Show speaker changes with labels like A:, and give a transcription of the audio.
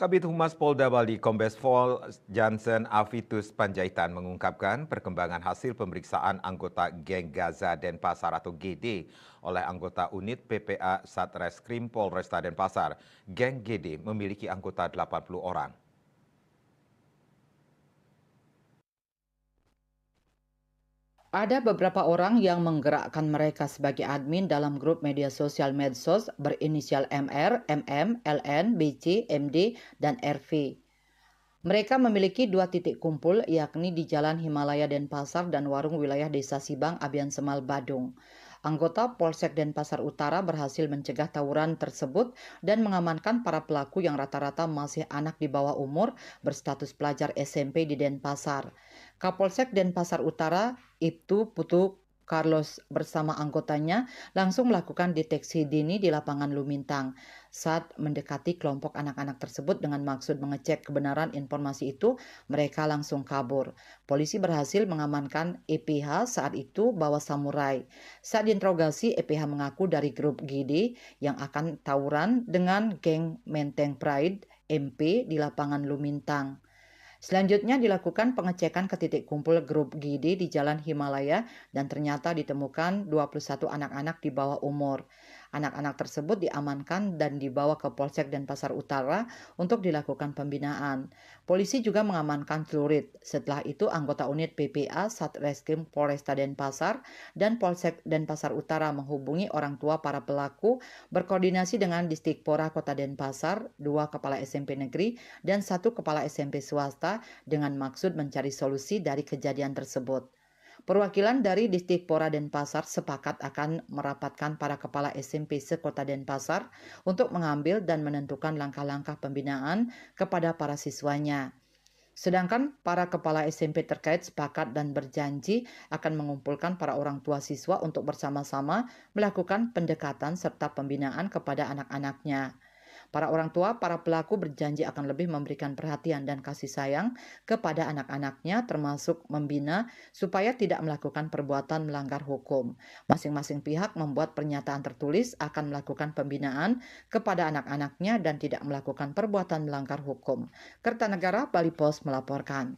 A: Kabid Humas Polda Bali, Kombes Pol Jansen Avitus Panjaitan mengungkapkan perkembangan hasil pemeriksaan anggota geng Gaza Denpasar atau GD oleh anggota unit PPA Satreskrim Polresta Denpasar. Geng GD memiliki anggota 80 orang.
B: Ada beberapa orang yang menggerakkan mereka sebagai admin dalam grup media sosial medsos berinisial MR, MM, LN, BC, MD, dan RV. Mereka memiliki dua titik kumpul, yakni di Jalan Himalaya Denpasar dan warung wilayah Desa Sibang, Abian Semal, Badung. Anggota Polsek Denpasar Utara berhasil mencegah tawuran tersebut dan mengamankan para pelaku yang rata-rata masih anak di bawah umur berstatus pelajar SMP di Denpasar. Kapolsek Denpasar Utara, Ibtu Putu Carlos bersama anggotanya langsung melakukan deteksi dini di lapangan Lumintang. Saat mendekati kelompok anak-anak tersebut dengan maksud mengecek kebenaran informasi itu, mereka langsung kabur. Polisi berhasil mengamankan EPH saat itu bawa samurai. Saat diinterogasi, EPH mengaku dari grup GD yang akan tawuran dengan geng Menteng Pride MP di lapangan Lumintang. Selanjutnya dilakukan pengecekan ke titik kumpul grup GD di Jalan Himalaya dan ternyata ditemukan 21 anak-anak di bawah umur. Anak-anak tersebut diamankan dan dibawa ke Polsek Denpasar Utara untuk dilakukan pembinaan. Polisi juga mengamankan celurit. Setelah itu anggota unit PPA Satreskrim Polresta Denpasar dan Polsek Denpasar Utara menghubungi orang tua para pelaku berkoordinasi dengan Distikpora Kota Denpasar, 2 kepala SMP negeri dan 1 kepala SMP swasta dengan maksud mencari solusi dari kejadian tersebut. Perwakilan dari Distikpora Denpasar sepakat akan merapatkan para kepala SMP sekota Denpasar untuk mengambil dan menentukan langkah-langkah pembinaan kepada para siswanya. Sedangkan para kepala SMP terkait sepakat dan berjanji akan mengumpulkan para orang tua siswa untuk bersama-sama melakukan pendekatan serta pembinaan kepada anak-anaknya. Para orang tua, para pelaku berjanji akan lebih memberikan perhatian dan kasih sayang kepada anak-anaknya termasuk membina supaya tidak melakukan perbuatan melanggar hukum. Masing-masing pihak membuat pernyataan tertulis akan melakukan pembinaan kepada anak-anaknya dan tidak melakukan perbuatan melanggar hukum. Kertanegara Bali Pos melaporkan.